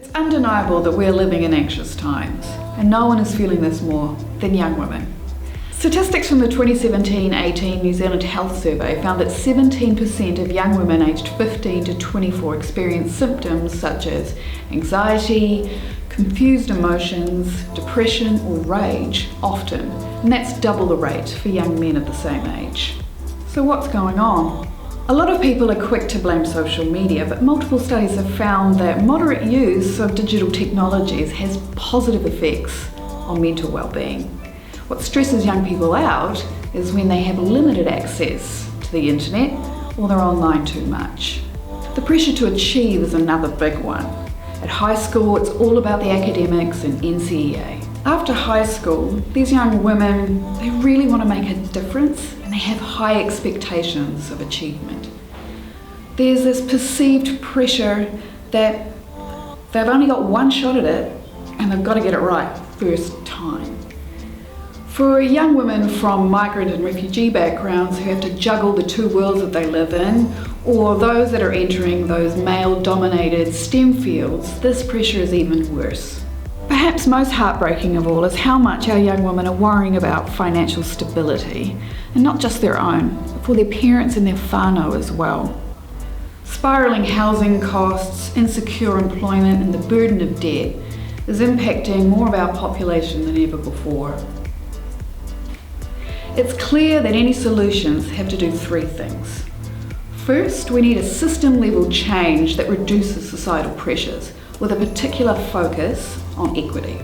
It's undeniable that we're living in anxious times, and no one is feeling this more than young women. Statistics from the 2017-18 New Zealand Health Survey found that 17% of young women aged 15 to 24 experience symptoms such as anxiety, confused emotions, depression or rage often, and that's double the rate for young men of the same age. So what's going on? A lot of people are quick to blame social media, but multiple studies have found that moderate use of digital technologies has positive effects on mental well-being. What stresses young people out is when they have limited access to the internet or they're online too much. The pressure to achieve is another big one. At high school, it's all about the academics and NCEA. After high school, these young women, they really want to make a difference and they have high expectations of achievement. There's this perceived pressure that they've only got one shot at it and they've got to get it right first time. For young women from migrant and refugee backgrounds who have to juggle the two worlds that they live in, or those that are entering those male-dominated STEM fields, this pressure is even worse. Perhaps most heartbreaking of all is how much our young women are worrying about financial stability, and not just their own, but for their parents and their whānau as well. Spiralling housing costs, insecure employment and the burden of debt is impacting more of our population than ever before. It's clear that any solutions have to do three things. First, we need a system-level change that reduces societal pressures with a particular focus on equity.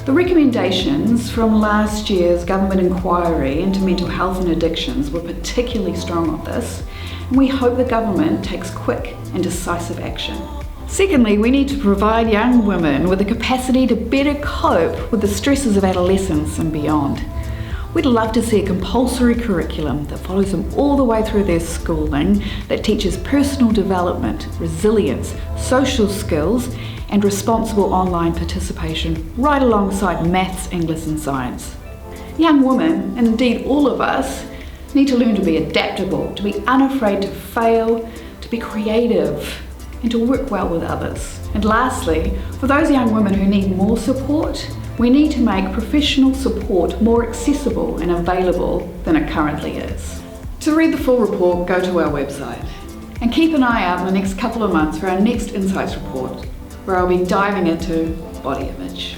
The recommendations from last year's government inquiry into mental health and addictions were particularly strong on this, and we hope the government takes quick and decisive action. Secondly, we need to provide young women with the capacity to better cope with the stresses of adolescence and beyond. We'd love to see a compulsory curriculum that follows them all the way through their schooling, that teaches personal development, resilience, social skills, and responsible online participation right alongside maths, English and science. Young women, and indeed all of us, need to learn to be adaptable, to be unafraid to fail, to be creative, and to work well with others. And lastly, for those young women who need more support, we need to make professional support more accessible and available than it currently is. To read the full report, go to our website. And keep an eye out in the next couple of months for our next Insights report, where I'll be diving into body image.